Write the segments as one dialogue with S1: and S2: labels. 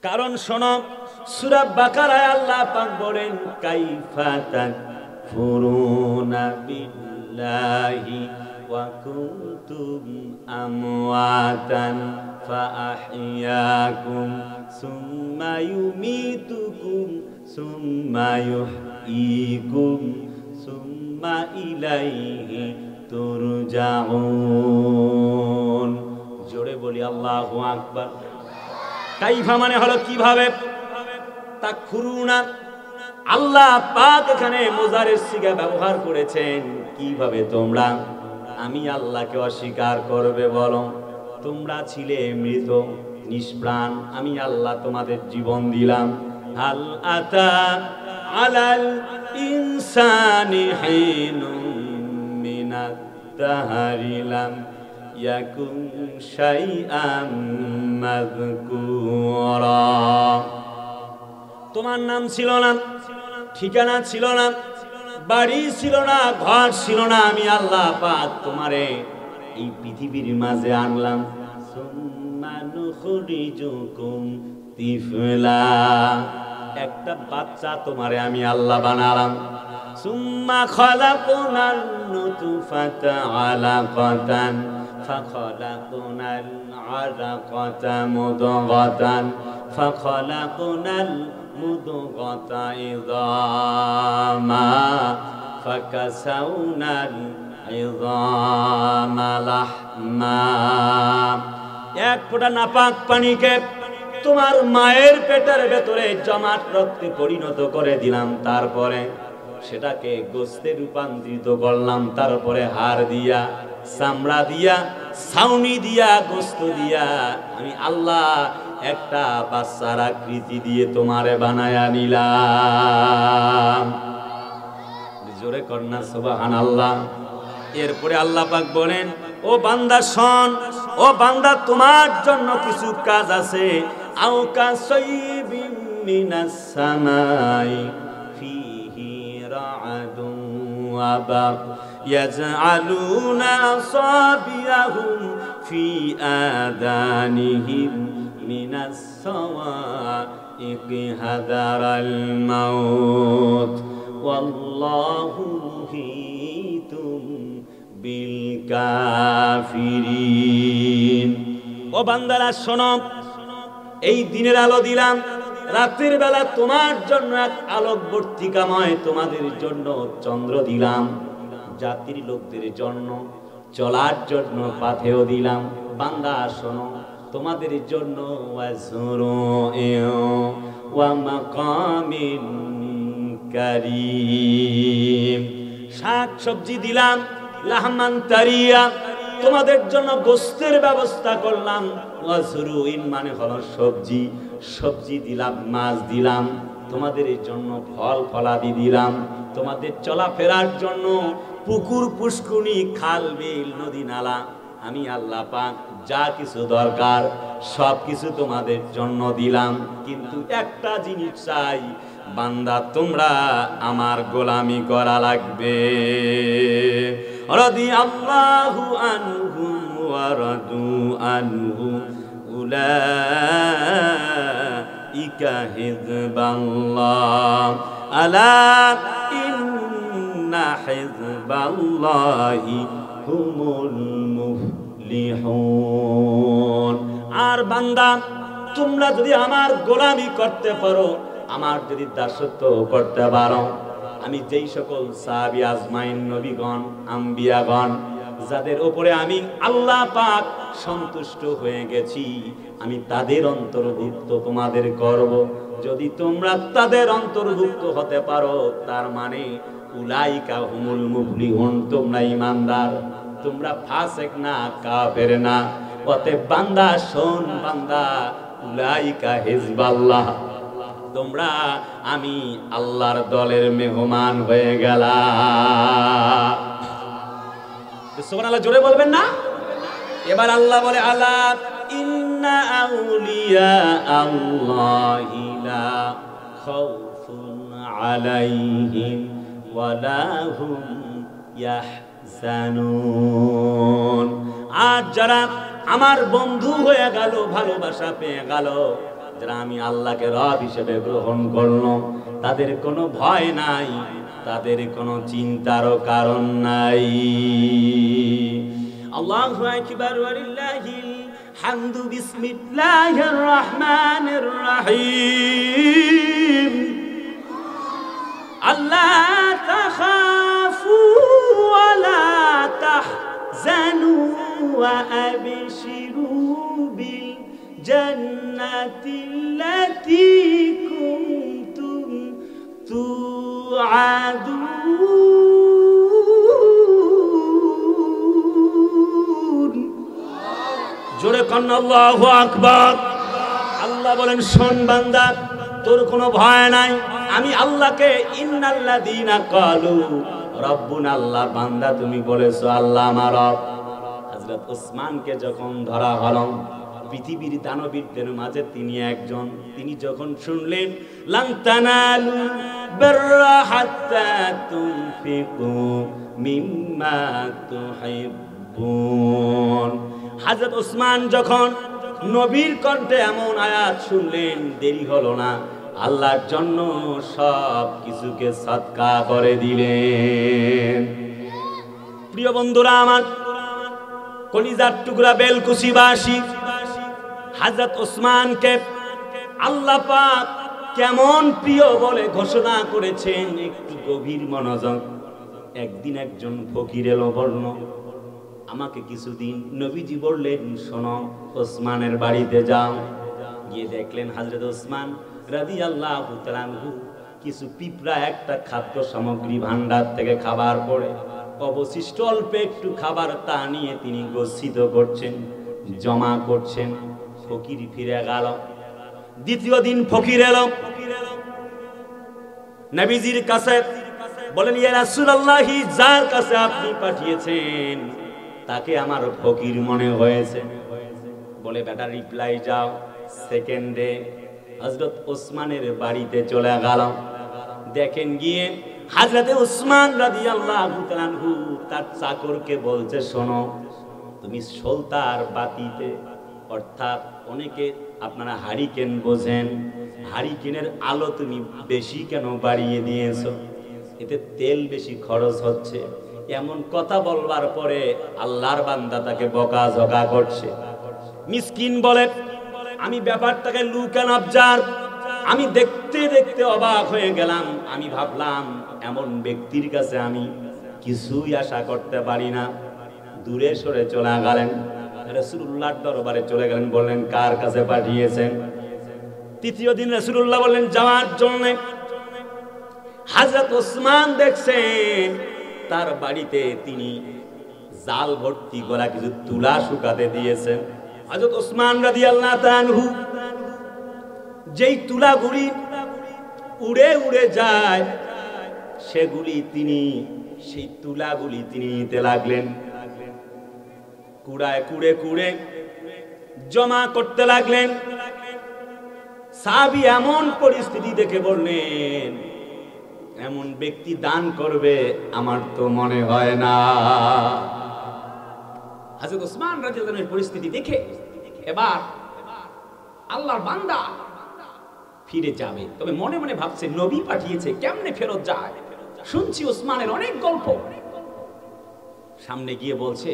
S1: কারণ শোনো, সূরা বাকারায় আল্লাহ পাক বলেন কাইফা তাকফুরুনা বিল্লাহি ওয়া কুনতুম আমওয়াতান ফাআহইয়াকুম সুম্মা ইউমীতুকুম সুম্মা ইউহয়ীকুম সুম্মা ইলাইহি তুরজাউন। জোরে বলি আল্লাহু আকবার। কাইফা মানে হলো কিভাবে, তাকফুরুনা আল্লাহ পাক এখানে মুজারের সিগা ব্যবহার করেছেন। কিভাবে তোমরা আমি আল্লাহকে অস্বীকার করবে বলো? তোমরা ছিলে মৃত নিষ্প্রাণ, আমি আল্লাহ তোমাদের জীবন দিলাম। হাল আতা আলাল ইনসানি হিনুম মিনাদ দাহরি লাম ইয়াকুন শাইআম মাযকুরা। তোমার নাম ছিল না, ঠিকানা ছিল না, বাড়ি ছিল না, ঘর ছিল না, আমি আল্লাহ পাক তোমারে এই পৃথিবীর মাঝে আনলাম। সুম্মা নুখরিজুকুম তিফলা, একটা বাচ্চা তোমারে আমি আল্লাহ বানালাম। সুম্মা খালাকনাল নুতফাতা আলাকাতান ফাখালাকনাল আলাকাতা মুদগাতান ফাখালাকনাল মুদগাতা ইযামা ফাকাসাউনাল ইযামা লাহমা। এক ফোঁটা নাপাক পানিকে তোমার মায়ের পেটের ভেতরে জমাট রক্তে পরিণত করে দিলাম, তারপরে সেটাকে গোস্তে রূপান্তরিত করলাম, তারপরে হাড় দিয়া, চামড়া দিয়া, ছাউনি দিয়া, গোস্ত দিয়া আমি আল্লাহ একটা বাচ্চার আকৃতি দিয়ে তোমারে বানায়া নিলাম। জোরে কন্যা সুবহানাল্লাহ। এরপরে আল্লাহ পাক বলেন, ও বান্দা শোন, ও বান্দা তোমার জন্য কিছু কাজ আছে। আও কাসাইবিন মিনাস সামাই ফিহি রাআদুন ওয়া বারক ইয়াজআলুনা আসাবিয়াহুম ফি আদানিহিম মিনাস সাওয়াইকি হাদারাল মাউত ওয়াল্লাহু মুহীতুম বিল কাফিরিন। ও বান্দারা শোনো, এই দিনের আলো দিলাম, রাতের বেলা তোমার জন্য এক আলোকবর্তিকাময়, তোমাদের জন্য চন্দ্র দিলাম, জাতির লোকদের জন্য চলার জন্য পাথেও দিলাম। বান্দা শোনো, তোমাদের জন্য ওয়া মাকামিন কারীম, শাক সবজি দিলাম, লাহমান তারিয়া, তোমাদের জন্য গোস্তের ব্যবস্থা করলাম। ওয়াজরুইন মানে হলো সবজি, সবজি দিলাম, মাছ দিলাম, তোমাদের জন্য ফল ফলাদি দিলাম, তোমাদের চলাফেরার জন্য পুকুর পুষ্কুনি, খাল বিল, নদী নালা, আমি আল্লাহ পাক যা কিছু দরকার সব কিছু তোমাদের জন্য দিলাম। কিন্তু একটা জিনিস চাই, বান্দা তোমরা আমার গোলামি করা লাগবে। রাদিয়াল্লাহু আনহুম ওয়া রাদু আনহু উলাইকা হিজবাল্লাহ আলা ইন্না হিজবাল্লাহি হুমুল মুফলিহুন। আর বান্দা তোমরা যদি আমার গোলামি করতে পারো, আমার যদি দাসত্ব করতে পারো, আমি যেই সকল সাহাবী আজমাইন, নবীগণ, আম্বিয়াগণ, যাদের উপরে আমি আল্লাহ পাক সন্তুষ্ট হয়ে গেছি, আমি তাদের অন্তর্ভুক্ত তোমাদের করব। যদি তোমরা তাদের অন্তর্ভুক্ত হতে পারো, তার মানে উলাইকা হুমুল মুফলিহুন, তোমরা ঈমানদার, তোমরা ফাসিক না, কাফের না। অতএব বান্দা শোন, বান্দা উলাইকা হিজবাল্লাহ, তোমরা আমি আল্লাহর দলের মেহমান হয়ে গেলা। সুবহানাল্লাহ, জোরে বলবেন না? এবার আল্লাহ বলে, আলা ইন্না আউলিয়া আল্লাহি লা খাউফুন আলাইহিম ওয়া লা হুম ইয়াহজানুন। আর যারা আমার বন্ধু হয়ে গেল, ভালোবাসা পেয়ে গেল, যারা আমি আল্লাহকে রব হিসেবে গ্রহণ করলো, তাদের কোনো ভয় নাই, তাদের কোনো চিন্তারও কারণ নাই। আল্লাহু আকবার ওয়া লিল্লাহিল হামদু। বিসমিল্লাহির রহমানির রহিম। আল্লা তাখাফু ওয়া লা তাহজানু ওয়া আবশিরু বিল জান্নাতিল্লাতী কুনতুম তুআদুন। জোরে কন্না আল্লাহু আকবার। আল্লাহ বলেন, শোন বান্দা, তোর কোনো ভয় নাই। আমি আল্লাহকে ইন্নাল্লাযীনা ক্বালু রাব্বুনা, আল্লাহ বান্দা তুমি বলেছো আল্লাহ আমার রব। হযরত ওসমানকে যখন ধরা হলো, পৃথিবীর দানবীরদের মাঝে তিনি একজন, তিনি যখন শুনলেন লান তানালুল বিররা হাত্তা তুনফিকু মিম্মা তুহিব্বুন। হযরত ওসমান যখন নবীর কণ্ঠে এমন আয়াত শুনলেন, দেরি হলো না, আল্লাহর জন্য সব কিছুকে সদকা করে দিলেন। প্রিয় বন্ধুরা আমার, কলিজার টুকরা বেলকুচিবাসী, হযরত ওসমানকে আল্লাহ পাক কেমন প্রিয় বলে ঘোষণা করেছেন, একটু গভীর মনোযোগ। একদিন একজন ফকির এলো, বলল আমাকে কিছুদিন, নবীজি বললেন শোনো, ওসমানের বাড়িতে যাও। গিয়ে দেখলেন হযরত ওসমান রাদিয়াল্লাহু তাআলা আনহু কিছু পিঁপড়া একটা খাদ্য সামগ্রী ভান্ডার থেকে খাবার পড়ে অবশিষ্ট অল্প একটু খাবার, তা নিয়ে তিনি গচ্ছিত করছেন, জমা করছেন। ফকির ফিরে গেল। দ্বিতীয় দিন ফকির এলো নবীজির কাছে, বলেন ইয়া রাসূলুল্লাহ, যার কাছে আপনি পাঠিয়েছেন তাকে আমার ফকির মনে হয়েছে। বলে বেটা রিপ্লাই যাও। সেকেন্ডে হযরত ওসমানের বাড়িতে চলে গেল। দেখেন গিয়ে হযরতে ওসমান রাদিয়াল্লাহু তাআলা আনহু তার চাকরকে বলছে, শোনো, তুমি সলতার বাতিতে, অর্থাৎ অনেকে আপনারা হারিকেন বোঝেন, হারিকেনের আলো তুমি বেশি কেন বাড়িয়ে দিয়েছো? এতে তেল বেশি খরচ হচ্ছে। এমন কথা বলবার পরে আল্লাহর বান্দা তাকে বকাঝকা করছে। মিসকিন বলে, আমি ব্যাপারটাকে লুক অ্যান্ড অবজার্ভ, আমি দেখতে দেখতে অবাক হয়ে গেলাম। আমি ভাবলাম এমন ব্যক্তির কাছে আমি কিছুই আশা করতে পারি না। দূরে সরে চলে গেলেন, রাসূলুল্লাহর দরবারে চলে গেলেন, বললেন কার কাছে পাঠিয়েছেন? তৃতীয় দিন রাসূলুল্লাহ বললেন যাওয়ার জন্য। হযরত ওসমান দেখছেন তার বাড়িতে তিনি জাল ভর্তি করা কিছু তুলা শুকাতে দিয়েছেন। হযরত ওসমান রাদিয়াল্লাহু তাআলা আনহু যেই তুলাগুলি উড়ে উড়ে যায়, সেগুলি তিনি, সেই তুলাগুলি তিনি নিতে লাগলেন, কুড়ায় কুড়ে কুড়ে জমা করতে লাগলেন। সাহাবী এমন পরিস্থিতি দেখে বললেন, এমন ব্যক্তি দান করবে আমার তো মনে হয় না। হযরত ওসমান রাদিয়াল্লাহু আনহুর পরিস্থিতি দেখে এবার আল্লাহর বান্দা ফিরে যাবে, তবে মনে মনে ভাবছে নবী পাঠিয়েছে, কেমনে ফেরত যায়? শুনছি ওসমানের অনেক গল্প। সামনে গিয়ে বলছে,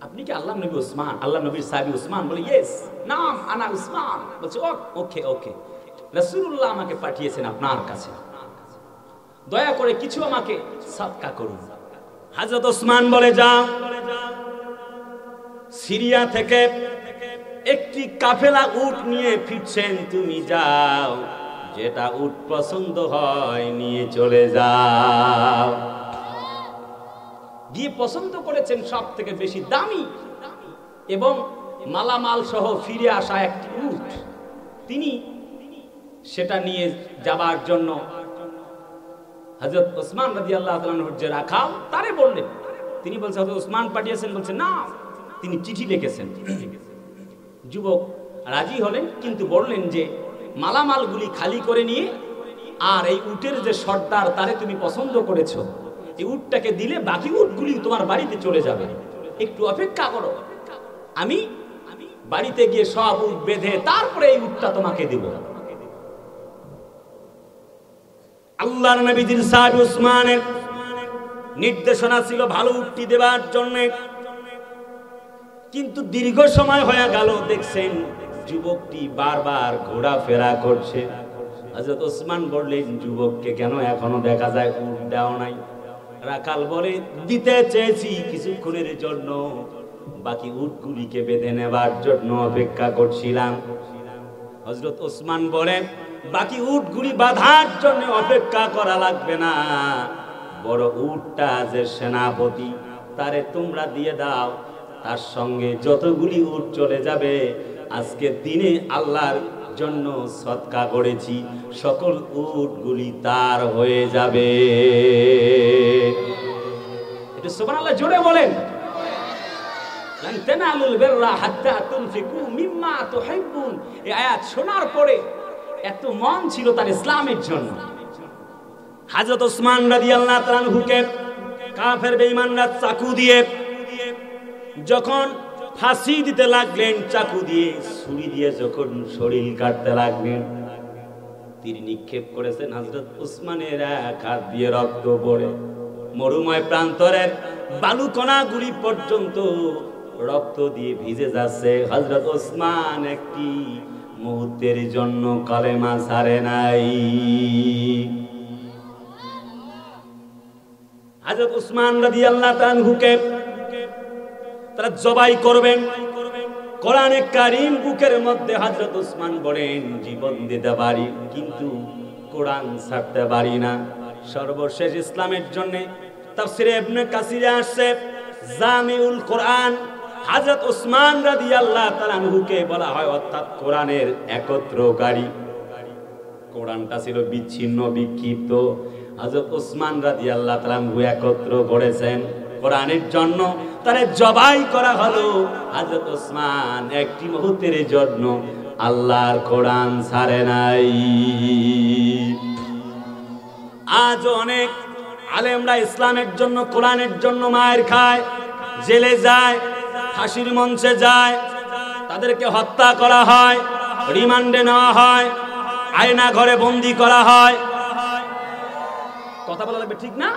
S1: আপনি কি আল্লাহ নবী ওসমান, আল্লাহ নবীর সাহাবী ওসমান? বলে ইয়েস, নাম আনা ওসমান। বলছে ওকে ওকে, রাসূলুল্লাহ আমাকে পাঠিয়েছেন আপনার কাছে, দয়া করে কিছু আমাকে সদকা করুন। হযরত ওসমান বলে যাও, সিরিয়া থেকে একটি কাফেলা উট নিয়ে ফিরছেন, তুমি যাও, যেটা উট পছন্দ হয় নিয়ে চলে যাও। গিয়ে পছন্দ করেছেন সব থেকে বেশি দামি এবং মালামাল সহ ফিরে আসা একটি উট। তিনি সেটা নিয়ে যাবার জন্য হযরত ওসমান রাদিয়াল্লাহু তাআলা আনহুর যে রাখাল তারে বললেন। তিনি বলছেন হযরত ওসমান পাঠিয়েছেন? বলছে না, তিনি চিঠি লিখেছেন। যুবক রাজি হলেন, কিন্তু বললেন যে মালামালগুলি খালি করে নিয়ে, আর এই উটের যে সর্দার তারে তুমি পছন্দ করেছো, এই উটটাকে দিলে বাকি উটগুলি তোমার বাড়িতে চলে যাবে, একটু অপেক্ষা করো, আমি বাড়িতে গিয়ে সব উট বেঁধে তারপরে এই উটটা তোমাকে দিব। আল্লাহর নবীজির সাহাবী উসমানের নির্দেশনা ছিল ভালো উটটি দেওয়ার জন্য, কিন্তু দীর্ঘ সময় হয়ে গেল, দেখছেন যুবকটি বারবার ঘোরাফেরা করছে। হযরত ওসমান বললেন, যুবককে কেন এখনো দেখা যায় উট দাও নাই? রাখাল বলে, দিতে চেয়েছি কিছুক্ষণের জন্য, বাকি উটগুলিকে বেঁধে নেবার জন্য অপেক্ষা করছিলাম। হযরত ওসমান বলেন, বাকি উটগুলি বাঁধার জন্য অপেক্ষা করা লাগবে না, বড় উটটা যে সেনাপতি তারে তোমরা দিয়ে দাও, তার সঙ্গে যতগুলি উট চলে যাবে আজকে দিনে আল্লাহর জন্য সদকা করেছি সকল উটগুলি তার হয়ে যাবে। এটা সুবহানাল্লাহ জোরে বলেন। লান তানালুল বিররা হাত্তা তুনফিকু মিম্মা তুহিব্বুন। এই আয়াত শোনার পরে এত মন ছিল তার ইসলামের জন্য। হযরত ওসমান রাদিয়াল্লাহু তাআলা আনহুকে কাফের বেঈমানরা চাকু দিয়ে যখন ফাঁসি দিতে লাগলেন, চাকু দিয়ে ছুরি দিয়ে যখন শরীর কাটতে লাগলেন, তীর নিক্ষেপ করেছেন হযরত ওসমানের এক হাত দিয়ে রক্ত পড়ে মরুময় প্রান্তরের বালুকণাগুলি পর্যন্ত রক্ত দিয়ে ভিজে যাচ্ছে। হযরত ওসমান একটি মুহূর্তের জন্য কালেমা ছাড়ে নাই। হযরত ওসমান রাদিয়াল্লাহু তাআলা আনহুকে তারা জবাই করবেন। কোরআনে কারীম বুকের মধ্যে হযরত ওসমান বলেন, জীবন দিতে পারি কিন্তু কোরআন ছাড়তে পারি না। সর্বশেষ ইসলামের জন্য তাফসীরে ইবনে কাসিরে আসছে জামিউল কোরআন, হযরত ওসমান রাদিয়াল্লাহু তাআলা আনহুকে বলা হয় অর্থাৎ কোরআনের একত্রকারী। কোরআনটা ছিল বিচ্ছিন্ন বিক্ষিপ্ত, হযরত ওসমান রাদিয়াল্লাহু তাআলা আনহু একত্র করেছেন কোরআনের জন্য। তারে জবাই করা হলো। হযরত ওসমান একটি মুহূর্তের জন্য আল্লাহর কোরআন ছাড়ে নাই। আজ অনেক আলেমরা ইসলামের জন্য কোরআনের জন্য মায়ের খায়, জেলে যায়, ফাঁসির মঞ্চে যায়, তাদেরকে হত্যা করা হয়, রিমান্ডে নেওয়া হয়, আয়না ঘরে বন্দী করা হয়। কথা বলা লাগবে, ঠিক না?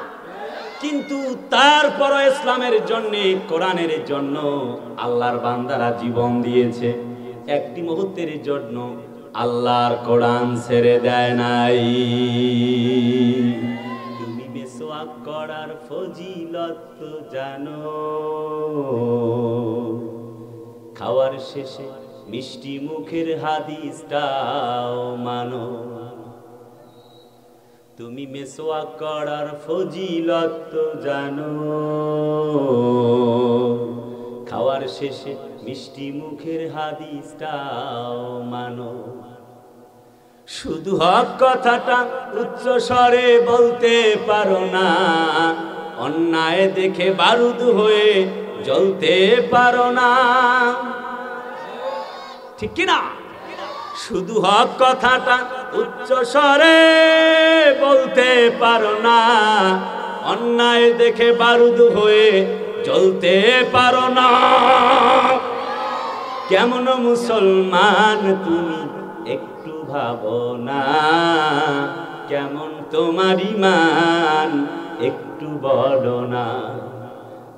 S1: কিন্তু তারপরও ইসলামের জন্য কোরআনের জন্য আল্লাহর বান্দারা জীবন দিয়েছে। একটি মুহূর্তের জন্য আল্লাহর কোরআন ছেড়ে দেয় নাই। তুমি মিসওয়াক করার ফজিলত তো জানো, খাওয়ার শেষে মিষ্টি মুখের হাদিসটাও মানো। তুমি মিসওয়াক করার ফজিলত তো জানো, খাওয়ার শেষে মিষ্টি মুখের হাদিসটাও মানো। শুধু হক কথাটা উচ্চ স্বরে বলতে পারো না, অন্যায় দেখে বারুদ হয়ে জ্বলতে পারো না, ঠিক কি না? শুধু হক কথাটা উচ্চ স্বরে বলতে পারো না, অন্যায় দেখে বারুদ হয়ে জ্বলতে পারো না। কেমন মুসলমান তুমি একটু ভাবো না, কেমন তোমার ঈমান একটু বলো না।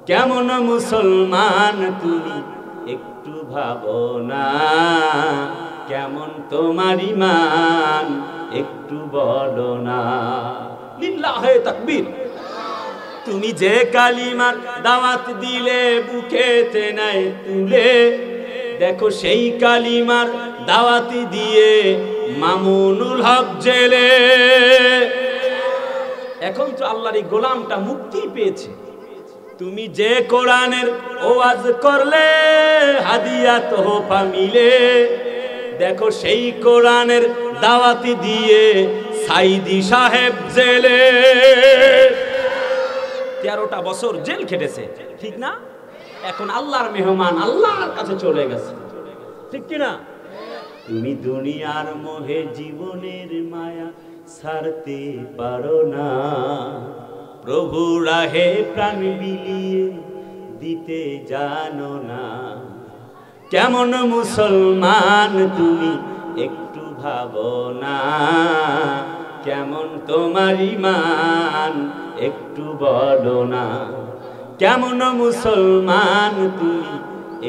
S1: কেমন মুসলমান তুমি একটু ভাবো না, কেমন তোমার ঈমান একটু বলো না। লিল্লাহে তাকবীর। তুমি যে কালিমার দাওয়াত দিলে বুকেতে নাই তুলে, দেখো সেই কালিমার দাওয়াতি দিয়ে মামুনুল হক জেলে। এখন তো আল্লাহর এই গোলামটা মুক্তি পেয়েছে। তুমি যে কোরআনের ওয়াজ করলে হাদিয়া তোহফা মিলে, দেখো সেই কোরআনের দাওয়াতি দিয়ে সাইদি সাহেব জেলে 13টা বছর জেল খেটেছে, ঠিক না? এখন আল্লাহর মেহমান আল্লাহর কাছে চলে গেছে, ঠিক কি না? তুমি দুনিয়ার মোহে জীবনের মায়া ছাড়তে পারো না, প্রভু রাহে প্রাণ বিলিয়ে দিতে জানো না। কেমন মুসলমান তুমি একটু ভাবো না, কেমন তোমার ঈমান একটু বলো না, কেমন মুসলমান তুমি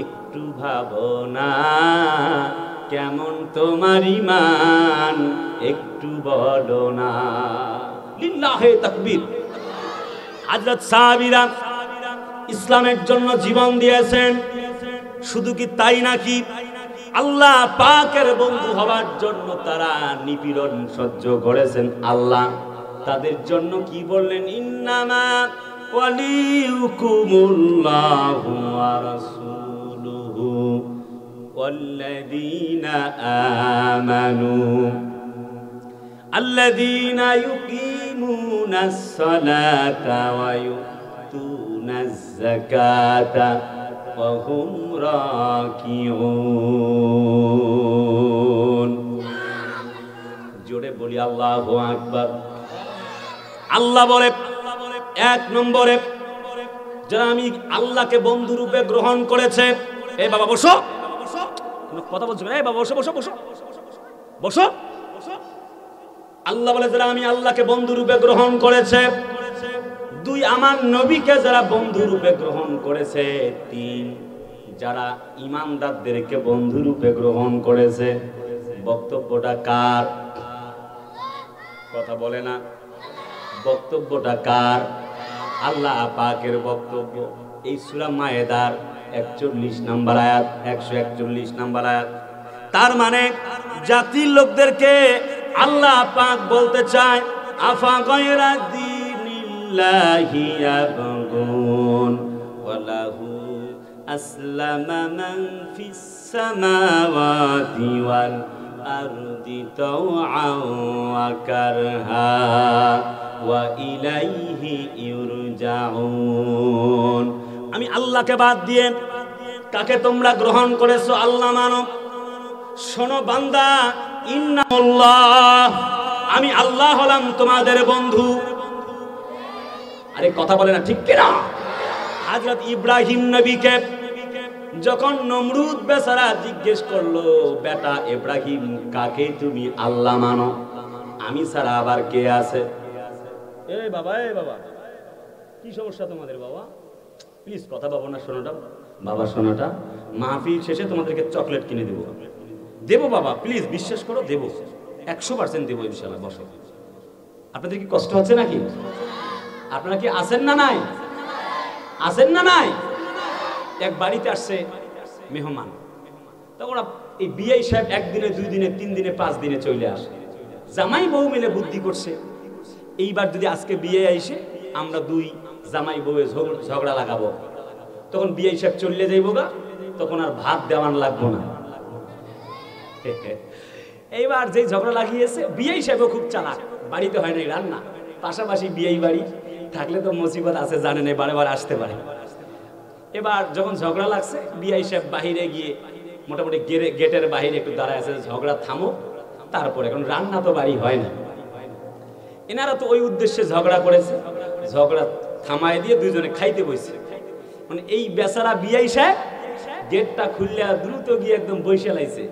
S1: একটু ভাবো না, কেমন তোমার ঈমান একটু বলো না। লিল্লাহে তাকবীর। হযরত সাহাবীরা ইসলামের জন্য জীবন দিয়েছেন। শুধু কি তাই নাকি, আল্লাহ পাকের বন্ধু হওয়ার জন্য তারা নিপীড়ন সহ্য করেছেন। আল্লাহ তাদের জন্য কি বললেন? ইন্নামা ওয়ালিউকুমুল্লাহু ওয়া রাসূলুহু ওয়াল্লাযীনা আমানু আল্লাযীনা ইউকিমুনাস সালাতা ওয়া ইউতুনাজ যাকাতা ওয়া হুম রাকিউন। জোরে বলি আল্লাহু আকবার। আল্লাহ বলে, এক নম্বরে যারা আমি আল্লাহকে বন্ধু রূপে গ্রহণ করেছে। এই বাবা বসো, কথা বলছো না? এই বাবা বসো বসো বসো বসো। আল্লাহ বলে যারা আমি আল্লাহকে বন্ধু রূপে গ্রহণ করেছে। দুই, আমার নবীকে যারা বন্ধু রূপে গ্রহণ করেছে। তিন, যারা ঈমানদারদেরকে বন্ধু রূপে গ্রহণ করেছে। বক্তব্যটা কার? কথা বলে না। বক্তব্যটা কার? আল্লাহ পাকের বক্তব্য। এই সূরা মায়েদার 41 নম্বর আয়াত, 141 নম্বর আয়াত। তার মানে জাতির লোকদেরকে আল্লাহ পাক বলতে চায়, আফা গায়রা দীনিল্লাহি ইয়াবগুন ওয়া লাহু আসলামা মান ফিস সামাওয়াতি ওয়াল আরদি তাওআন ওয়া কারহা ওয়া ইলাইহি ইউরজাউন। আমি আল্লাহকে বাদ দিয়ে কাকে তোমরা গ্রহণ করেছো? আল্লাহ মানো। শোনো বান্দা, ইন্নাল্লাহ, আমি আল্লাহ হলাম তোমাদের বন্ধু। আরে কথা বলে না, ঠিক কিনা? হযরত ইব্রাহিম নবীকে যখন নমরুদ বেচারা জিজ্ঞেস করলো, বেটা ইব্রাহিম, কাকে তুমি আল্লাহ মানো? আমি ছাড়া আবার কে আছে? এই বাবা, এই বাবা, কি সমস্যা তোমাদের বাবা? প্লিজ কথা বাবা না, শোনাটা বাবা, শোনাটা। মাহফিল শেষে তোমাদেরকে চকলেট কিনে দেবো, দেবো বাবা, প্লিজ বিশ্বাস করো, দেবো, 100% দেবো ইনশাআল্লাহ। বসো। আপনাদের কি কষ্ট হচ্ছে নাকি? আপনারা কি আছেন না নাই? আছেন না নাই? এক বাড়িতে আসছে মেহমান, তা ওরা এই বিআই সাহেব একদিনে, 2 দিনে, 3 দিনে, 5 দিনে চলে আসে। জামাই বউ মিলে বুদ্ধি করছে, এইবার যদি আজকে বিয়ে আইসে আমরা 2 জামাই বউয়ে ঝগড়া লাগাবো, তখন বিআই সাহেব চলে যাইবো গা, তখন আর ভাত দেওয়ান লাগবো না। এইবার যেই ঝগড়া লাগিয়েছে, বিআই সাহেবও খুব চালাক, বাড়িতে হয় নাই রান্না, পাশাপাশি বিআই বাড়ি থাকলে তো মুসিবত আছে, জানেন, বারে বারে আসতে পারে। এবার যখন ঝগড়া লাগছে, বিআই সাহেব বাহিরে গিয়ে মোটামুটি গেটের বাহিরে একটু দাঁড়ায় আছে, ঝগড়া থামো, তারপরে এখন রান্না তো বাড়ি হয় না। এনারা তো ওই উদ্দেশ্যে ঝগড়া করেছে, ঝগড়া থামায় দিয়ে দুইজনে খাইতে বসছে। মানে এই বেচারা বিআই সাহেব গেটটা খুললে দ্রুত গিয়ে একদম বসে লাইছে।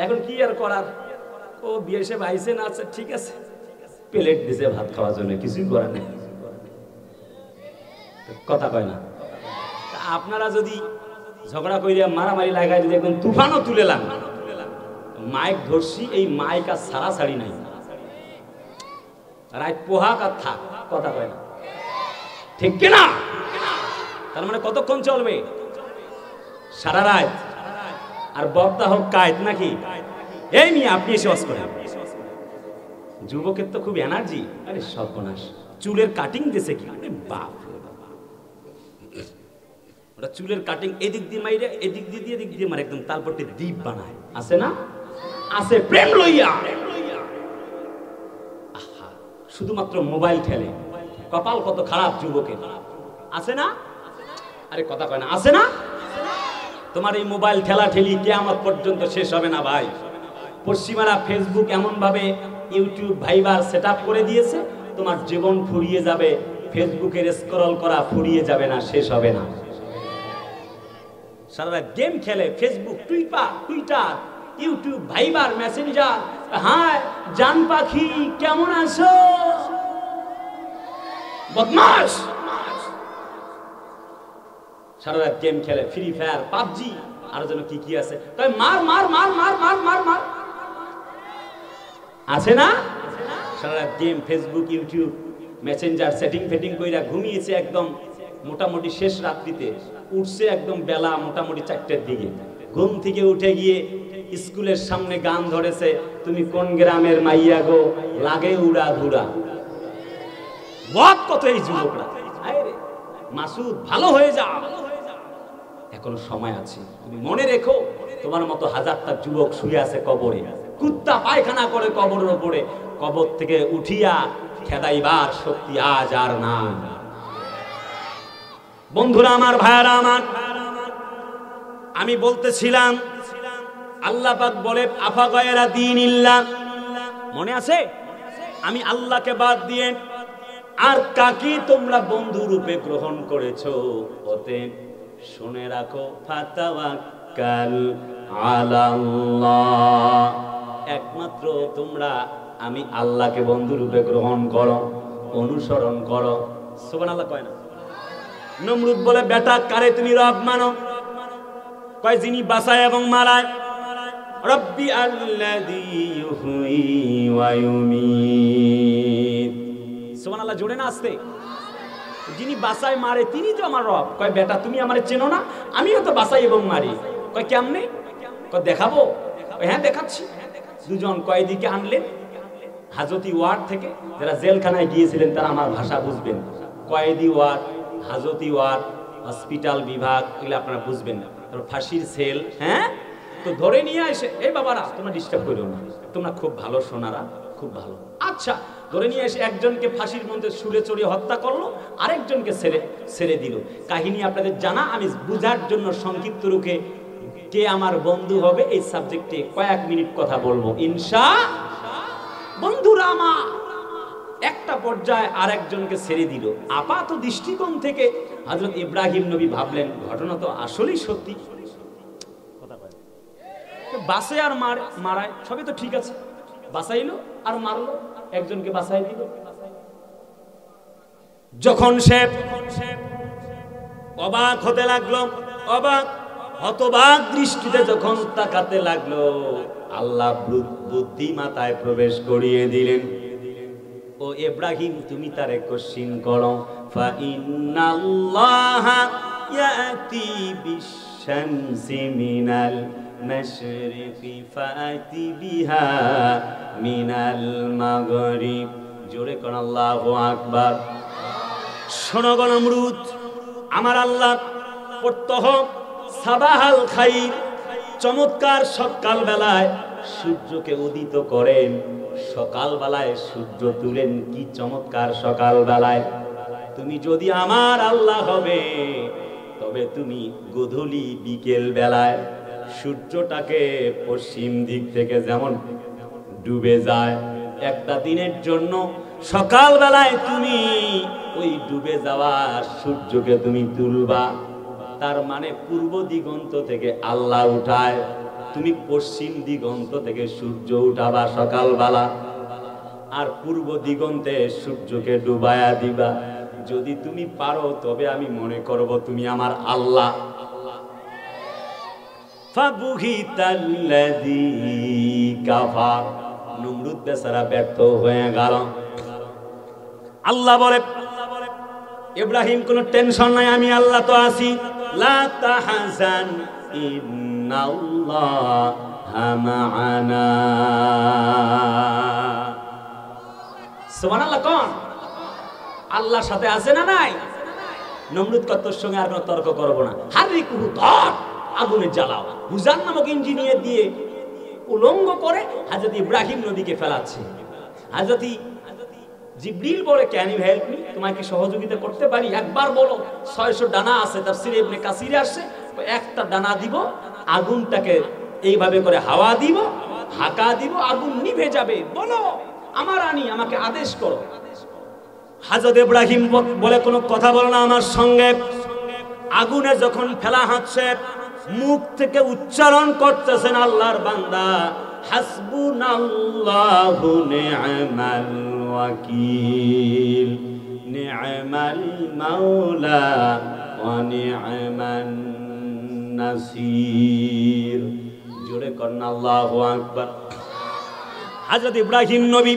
S1: এখন কি আর করার, ও বিআই সাহেব আইছে না, আচ্ছা ঠিক আছে, প্লেট দিছে ভাত খাওয়ার জন্য, কিছুই করার নেই। কথা কয় না। আপনারা যদি ঝগড়া করিয়া মারামারি লাগায় যদি একদম তুফানও তুলে লাগ, মাইক ধরছি, এই মাইক আর ছাড়াছাড়ি নাই, রাত পোহাক আর থাক। কথা কয় না, ঠিক কিনা? তার মানে কতক্ষণ চলবে? সারা রাত। আর বক্তা হোক কায়েত নাকি? এই নিয়ে আপনি এসে ওয়াজ করেন। যুবকের তো খুব এনার্জি। আরে সর্বনাশ, চুলের কাটিং দিছে কি? বাপ, ওরা চুলের কাটিং এদিক দিয়ে মাইরে, এদিক দিয়ে দিয়ে, এদিক দিয়ে মারে, একদম তালপট্টি দ্বীপ বানায়। আছে না? আছে, প্রেম লইয়া। আহা, শুধুমাত্র মোবাইল ঠেলে, কপাল কত খারাপ যুবকের। আছে না? আরে কথা কয় না, আছে না? তোমার এই মোবাইল ঠেলা ঠেলি কিয়ামত পর্যন্ত শেষ হবে না ভাই। পশ্চিমারা ফেসবুক এমন ভাবে, ইউটিউব, ভাইবার সেটআপ করে দিয়েছে, তোমার জীবন ফুরিয়ে যাবে। ফেসবুকের স্ক্রল করা ফুরিয়ে যাবে না, শেষ হবে না। সারা রাত গেম খেলে, Facebook, Twitter, YouTube, Viber, Messenger. Hi জান পাখি কেমন আছো? বদমাশ। সারা রাত গেম খেলে, ফ্রি ফায়ার, পাবজি, আর যেন কি কি আছে, তাই মার মার মার মার মার মার মার আছে না? সারা রাত game, Facebook, YouTube, Messenger, setting ফেটিং কইরা ঘুমিয়েছে একদম মোটামুটি শেষ রাত্রিতে। উঠছে একদম বেলা মোটামুটি 4টার দিকে। ঘুম থেকে উঠে গিয়ে স্কুলের সামনে গান ধরেছে, তুমি কোন গ্রামের মাইয়া গো, লাগে উড়া ধুরা। ওয়াক কত এই যুবকরা। আরে মাসুদ ভালো হয়ে যা, এখনো সময় আছে। তুমি মনে রেখো, তোমার মতো হাজারটা যুবক শুয়ে আছে কবরে, কুত্তা পায়খানা করে কবরের উপরে। কবর থেকে উঠিয়া খেদাইবার শক্তি আজ আর না। বন্ধুরা আমার, ভাইয়ারা আমার, আমি বলতেছিলাম আল্লাহ পাক বলে আফা গায়রা দীনিল্লাহ, মনে আছে? আমি আল্লাহকে বাদ দিয়ে আর কাকে তোমরা বন্ধু রূপে গ্রহণ করেছো? অতএব শুনে রাখো, ফাতাওয়াক্কাল আলাল্লাহ, একমাত্র তোমরা আমি আল্লাহকে বন্ধু রূপে গ্রহণ করো, অনুসরণ করো। সুবহানাল্লাহ কয় না? নমরুদ বলে বেটা কারে তুমি রব মানো? কয় যিনি বাঁচায় এবং মারায়। রব্বি আল্লাযী ইউহয়ী ওয়া ইউমীত। সুবহানাল্লাহ জোরে না আসতে? যিনি বাঁচায় মারে তিনি তো আমার রব। কয় বেটা তুমি আমারে চেনো না? আমিও তো বাঁচাই এবং মারি। কয় কেমনে? কয় দেখাবো। হ্যাঁ দেখাচ্ছি। দুজন কয়েদিকে আনলেন হাজতি ওয়ার্ড থেকে, যারা জেলখানায় গিয়েছিলেন তারা আমার ভাষা বুঝবেন। কয়েদি ওয়ার্ড, হাজতি ওয়ার্ড, হসপিটাল বিভাগ, এগুলো আপনারা বুঝবেন না। ফাঁসির সেল, হ্যাঁ। তো ধরে নিয়ে এসে, এই বাবারা তোমরা ডিস্টার্ব করো না, তোমরা খুব ভালো সোনারা, খুব ভালো। আচ্ছা, ধরে নিয়ে এসে একজনকে ফাঁসির মধ্যে সুরে চড়িয়ে হত্যা করলো, আরেকজনকে ছেড়ে দিল। কাহিনী আপনাদের জানা। আমি বুঝার জন্য সংক্ষিপ্ত রূপে কে আমার বন্ধু হবে এই সাবজেক্টে কয়েক মিনিট কথা বলবো বন্ধুরা আমার, একটা পর্যায়ে আরেকজনকে ছেড়ে দিল। আপাত দৃষ্টিকোণ থেকে হযরত ইব্রাহিম নবী ভাবলেন ঘটনা তো আসলেই সত্যি, বাঁচে আর মারায় সবই তো ঠিক আছে। বাঁচাইলো আর মারলো, একজনকে বাঁচাই দিল। যখন সে অবাক হতে লাগলো, অবাক হতবাক দৃষ্টিতে যখন তাকাতে লাগলো, আল্লাহ বুদ্ধি মাথায় প্রবেশ করিয়ে দিলেন। ও ইব্রাহিম, তুমি তারে কোশ্চিন করো, ফা ইন্নাল্লাহা ইয়াতি বিশ-শামসি মিনাল মাশরিকি ফাতি বিহা মিনাল মাগরিব। জোরে কোন আল্লাহু আকবার। শোনো গো নমরুদ, আমার আল্লাহ প্রত্যহ সাবাহাল খাইর, চমৎকার সকাল বেলায় সূর্যকে উদিত করেন, সকাল বেলায় সূর্য তুলেন। কি চমৎকার সকাল বেলায়। তুমি যদি আমার আল্লাহ হবে, তবে তুমি গোধূলি বিকেল বেলায় সূর্যটাকে পশ্চিম দিক থেকে যেমন ডুবে যায়, একটা দিনের জন্য সকাল বেলায় তুমি ওই ডুবে যাওয়া সূর্যকে তুমি তুলবা। তার মানে পূর্ব দিগন্ত থেকে আল্লাহ উঠায়, তুমি পশ্চিম দিগন্ত থেকে সূর্য উঠাবা সকালবেলা, আর পূর্ব দিগন্তে সূর্যকে ডুবায়া দিবা। যদি তুমি পারো তবে আমি মনে করব তুমি আমার আল্লাহ। ফাবুহিতাল্লাযী কাফার, নমরুদ বেচারা ব্যর্থ হয়ে গেল। আল্লাহ বলে, ইব্রাহিম কোনো টেনশন নাই, আমি আল্লাহ তো আছি। লা তাহজান ইন্নাল্লাহা মা'ানা। সুবহানাল্লাহ। কোন আল্লাহর সাথে আছে না নাই? নমরুদ কতর সঙ্গে আর কোনো তর্ক করব না। হারিকুহু, ধর আগুনে জ্বালাও। হুজান নামক ইঞ্জিনিয়ার দিয়ে উলঙ্গ করে হযরত ইব্রাহিম নবীকে ফেলাচ্ছে। হযরত জিবরিল বলে, ক্যান ইউ হেল্প মি, তোমাকে সহযোগিতা করতে পারি? একবার বলো। 600 ডানা আছে, তাফসীরে ইবনে কাসিরে আসছে, একটা ডানা দিব, আগুনটাকে এইভাবে করে হাওয়া দিব, হাঁকা দিব, আগুন নিভে যাবে। বলো আমার আনি, আমাকে আদেশ করো। হযরত ইব্রাহিম বলে, কোনো কথা বলো না আমার সঙ্গে। আগুনে যখন ফেলা হচ্ছে, মুখ থেকে উচ্চারণ করতেছেন আল্লাহর বান্দা, হাসবুনাল্লাহু নি'মাল ওয়াকিল, নি'মাল মাওলা ওয়া নি'মান নাসির। জোরে করেন আল্লাহু আকবার। হযরত ইব্রাহিম নবী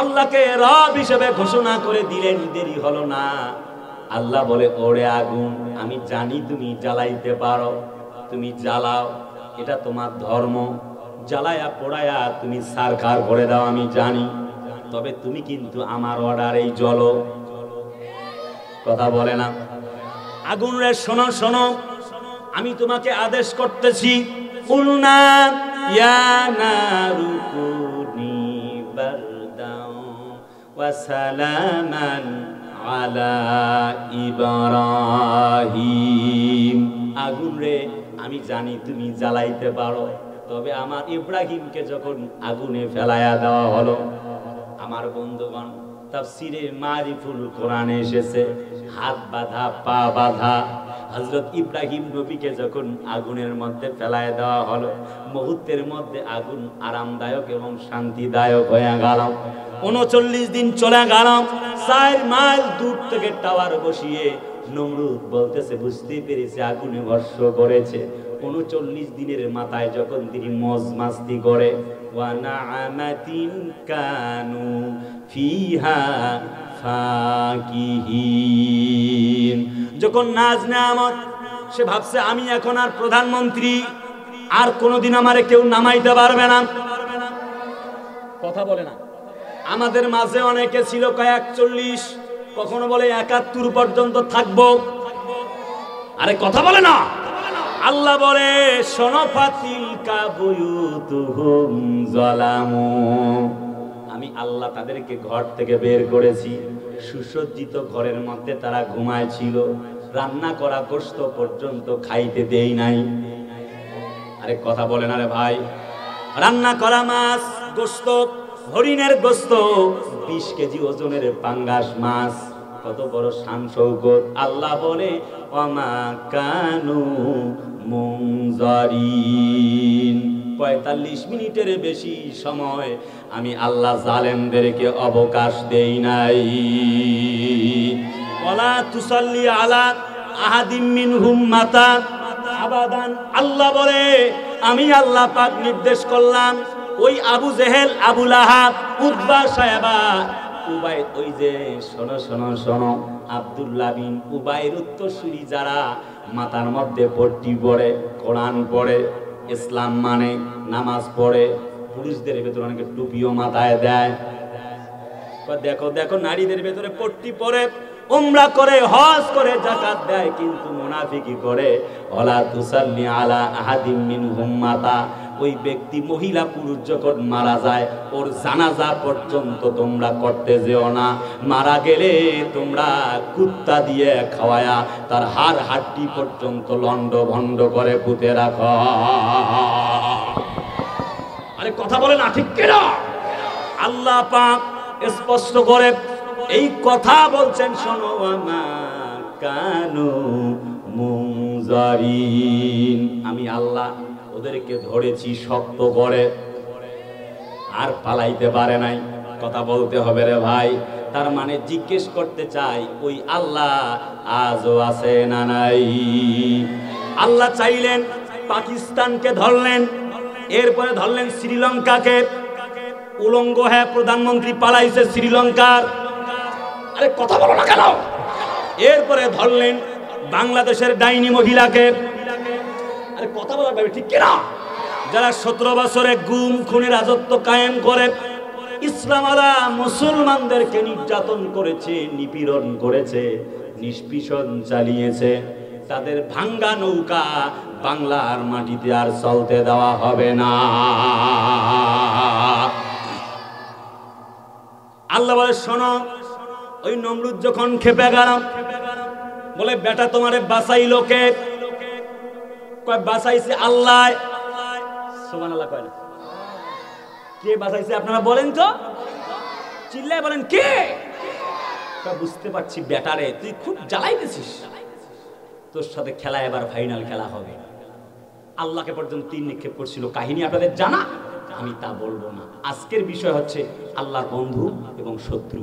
S1: আল্লাহকে রব হিসেবে ঘোষণা করে দিলেন, দেরি হলো না। আল্লাহ বলে, ওরে আগুন, আমি জানি তুমি জ্বালাইতে পারো, তুমি জ্বালাও, এটা তোমার ধর্ম, জ্বালায়া পোড়ায়া তুমি সারখার করে দাও, আমি জানি, তবে তুমি কিন্তু আমার অর্ডারেই জ্বলো। কথা বলে না? আগুন রে শোনো শোনো, আমি তোমাকে আদেশ করতেছি, কুলনা ইয়া নারু কুনি বারদাও ওয়া সালামান আলা ইব্রাহিম। আগুন রে, আমি জানি তুমি জ্বালাইতে পারো, তবে আমার ইব্রাহিমকে যখন আগুনে ফেলায়া দেওয়া হলো, আমার বন্ধুগণ, তাফসিরে মারিফুল কোরআনে এসেছে, হাত বাঁধা পা বাঁধা হযরত ইব্রাহিম নবীকে যখন আগুনের মধ্যে ফেলায় দেওয়া হলো, মুহূর্তের মধ্যে আগুন আরামদায়ক এবং শান্তিদায়ক হয়ে গেল। 39 দিন চলে গেল। 4 মাইল দূর থেকে টাওয়ার বসিয়ে নমরুদ বলতেছে, বুঝতে পেরেছে আগুনে ভস্ম করেছে। 39 দিনের মাথায় যখন তিনি মজ মাস্তি করে, ওয়া না'মাতিন কানু ফিহা ফাকিহিন, যখন নাজ নেয়ামত, সে ভাবছে আমি এখন আর প্রধানমন্ত্রী, আর কোনোদিন আমারে কেউ নামাইতে পারবে না। কথা বলে না? আমাদের মাঝে অনেকে ছিল 41, কখনো বলে 71 পর্যন্ত থাকবো। আরে কথা বলে না? আল্লাহ বলে, শনফাতিল কাবুয়ুতুহুম যালামু, আমি আল্লাহ তাদেরকে ঘর থেকে বের করেছি, সুসজ্জিত ঘরের মধ্যে তারা ঘুমাইছিল, রান্না করা গোশত পর্যন্ত খাইতে দেই নাই। আরে কথা বলে না রে ভাই? রান্না করা মাছ, গোশত, হরিণের গোশত, 20 কেজি ওজনের পাঙ্গাস মাছ, কত বড় শান শৌকত। আল্লাহ বলে, ওয়ামা কানু মুনজারিন, 45 মিনিটের বেশি সময় আমি আল্লাহ জালেমদেরকে অবকাশ দেই নাই। ওয়ালা তুসাল্লি আলা আহাদিম মিনহুম মাতা আবাদান, আল্লাহ বলে, আমি আল্লাহ পাক নির্দেশ করলাম, ওই আবু জেহেল, আবু লাহাব, উতবা, সায়বা, উবাই, ওই যে শোনো শোনো শোনো, আব্দুল্লাহ বিন উবাইর উত্তরসূরি যারা মাথার মধ্যে পট্টি পড়ে, কোরআন পড়ে, ইসলাম মানে, নামাজ পড়ে, পুরুষদের ভেতরে অনেকে টুপিও মাথায় দেয়, দেখো দেখো নারীদের ভেতরে পট্টি পরে, উমরা করে, হজ করে, যাকাত দেয়, কিন্তু মুনাফিকি করে। ওয়ালা তুসাল্লি আলা আহাদিম মিনহুম মাতা, ওই ব্যক্তি, মহিলা পুরুষ যখন মারা যায়, ওর জানাজা পর্যন্ত তোমরা করতে যেও না, মারা গেলে তোমরা কুত্তা দিয়ে খাওয়ায়া তার হাড় হাড্ডি পর্যন্ত লন্ড ভন্ড করে পুঁতে রাখো। আরে কথা বলে না, ঠিক কিনা? আল্লাহ পাক স্পষ্ট করে এই কথা বলছেন, শোনো, আমা কানু মুনজারিন, আমি আল্লাহ ওদেরকে ধরেছি শক্ত করে, আর পালাইতে পারে নাই। কথা বলতে হবে রে ভাই। তার মানে জিজ্ঞেস করতে চাই, ওই আল্লাহ আজও আছে না নাই? আল্লাহ চাইলেন পাকিস্তানকে ধরলেন, এরপরে ধরলেন শ্রীলঙ্কাকে, উলঙ্গ হ্যাঁ প্রধানমন্ত্রী পালাইছে শ্রীলঙ্কার। আরে কথা বলো না কেন? এরপরে ধরলেন বাংলাদেশের ডাইনি মহিলাকে। আরে কথা বলার ভাবে ঠিক কিনা? যারা 17 বছরে গুম খুনে রাজত্ব কায়েম করে, ইসলাম আলা মুসলমানদেরকে নির্যাতন করেছে, নিপীড়ন করেছে, নিষ্পীষণ চালিয়েছে, তাদের ভাঙ্গা নৌকা বাংলার মাটিতে আর চলতে দেওয়া হবে না। আল্লাহ বলে, শোনো, ওই নমরুদ যখন খেপে গেল, বলে, বেটা তোমারে বাঁচাইলো কে? কয়, বাঁচাইছে আল্লাহ। সুবহানাল্লাহ কয় না? কে বাঁচাইছে আপনারা বলেন তো? চিল্লায় বলেন কে? বুঝতে পারছি বেটারে তুই খুব জ্বালাইতেছিস, তোর সাথে খেলা এবার ফাইনাল খেলা হবে। আল্লাহকে পর্যন্ত তীর নিক্ষেপ করছিল। কাহিনী আপনাদের জানা, আমি তা বলবো না। আজকের বিষয় হচ্ছে আল্লাহর বন্ধু এবং শত্রু।